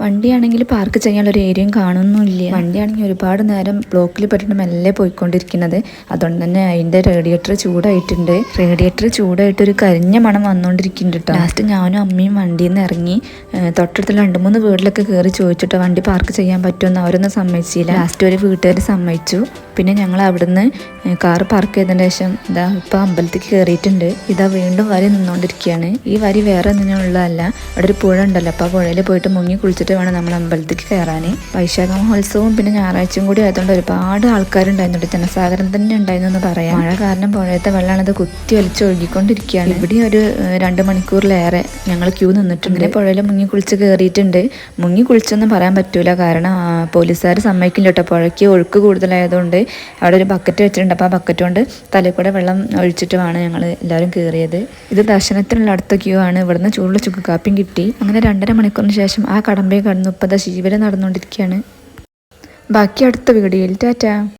വണ്ടിയാണെങ്കിൽ park ചെയ്യാനുള്ള ഒരു ഏരിയയും കാണുന്നില്ല. വണ്ടിയാണെങ്കിൽ ഒരുപാട് നേരം ബ്ലോക്കിൽ പെട്ടിട്ട് മെല്ലെ പോയിക്കൊണ്ടിരിക്കുന്നത്. അതുകൊണ്ട് തന്നെ അതിൻ്റെ റേഡിയേറ്റർ ചൂടായിട്ടുണ്ട്. റേഡിയേറ്റർ ചൂടായിട്ട് ഒരു കരിഞ്ഞ മണം വന്നുകൊണ്ടിരിക്കുന്നുണ്ട് കേട്ടോ. ലാസ്റ്റ് ഞാനും അമ്മയും വണ്ടിയിൽ നിന്ന് ഇറങ്ങി തൊട്ടടുത്തുള്ള 2-3 വീട്ടിലൊക്കെ കയറി ചോദിച്ചിട്ടോ വണ്ടി പാർക്ക് ചെയ്യാൻ പറ്റുമെന്ന്. അവരൊന്നും സമ്മതിച്ചില്ല. ലാസ്റ്റ് ഒരു വീട്ടുകാർ സമ്മതിച്ചു. പിന്നെ ഞങ്ങൾ അവിടുന്ന് കാർ പാർക്ക് ചെയ്തതിന് ശേഷം ഇതാ ഇപ്പോൾ അമ്പലത്തേക്ക് കയറിയിട്ടുണ്ട്. ഇതാ വീണ്ടും വരി നിന്നുകൊണ്ടിരിക്കുകയാണ്. ഈ വരി വേറെ ഒന്നിനുള്ളതല്ല, അവിടെ ഒരു പുഴ ഉണ്ടല്ലോ, അപ്പോൾ ആ പുഴയിൽ പോയിട്ട് മുങ്ങി കുളിച്ചിട്ട് വേണം നമ്മൾ അമ്പലത്തേക്ക് കയറാൻ. വൈശാഖ മഹോത്സവവും പിന്നെ ഞായറാഴ്ചയും കൂടി ആയതുകൊണ്ട് ഒരുപാട് ആൾക്കാരുണ്ടായിരുന്നുണ്ട്. ജനസാഗരം തന്നെ ഉണ്ടായിരുന്നു എന്ന് പറയാം. മഴ കാരണം പുഴയത്തെ വെള്ളമാണത് കുത്തി വലിച്ച് ഒഴുകിക്കൊണ്ടിരിക്കുകയാണ്. ഇവിടെ ഒരു 2 മണിക്കൂറിലേറെ ഞങ്ങൾ ക്യൂ നിന്നിട്ടുണ്ട്. ഇങ്ങനെ പുഴയിൽ മുങ്ങി കുളിച്ച് കയറിയിട്ടുണ്ട്. മുങ്ങി കുളിച്ചൊന്നും പറയാൻ പറ്റൂല, കാരണം പോലീസുകാർ സമ്മതിക്കില്ല കേട്ടോ. പുഴയ്ക്ക് ഒഴുക്ക് കൂടുതലായതുകൊണ്ട് അവിടെ ഒരു ബക്കറ്റ് വെച്ചിട്ടുണ്ട്. അപ്പോൾ ആ ബക്കറ്റ് കൊണ്ട് തലയിൽ കൂടെ വെള്ളം ഒഴിച്ചിട്ടുമാണ് ഞങ്ങൾ എല്ലാവരും കയറിയത്. ഇത് ദർശനത്തിനുള്ള അടുത്ത ക്യൂ ആണ്. ഇവിടുന്ന് ചൂടുള്ള ചുക്ക് കാപ്പിയും കിട്ടി. അങ്ങനെ 2.5 മണിക്കൂറിന് ശേഷം ആ കടമ്പയെ കടന്നു. ഇപ്പോൾ ശിവര് നടന്നുകൊണ്ടിരിക്കുകയാണ്. ബാക്കി അടുത്ത വീഡിയോയിൽ ടാറ്റാ.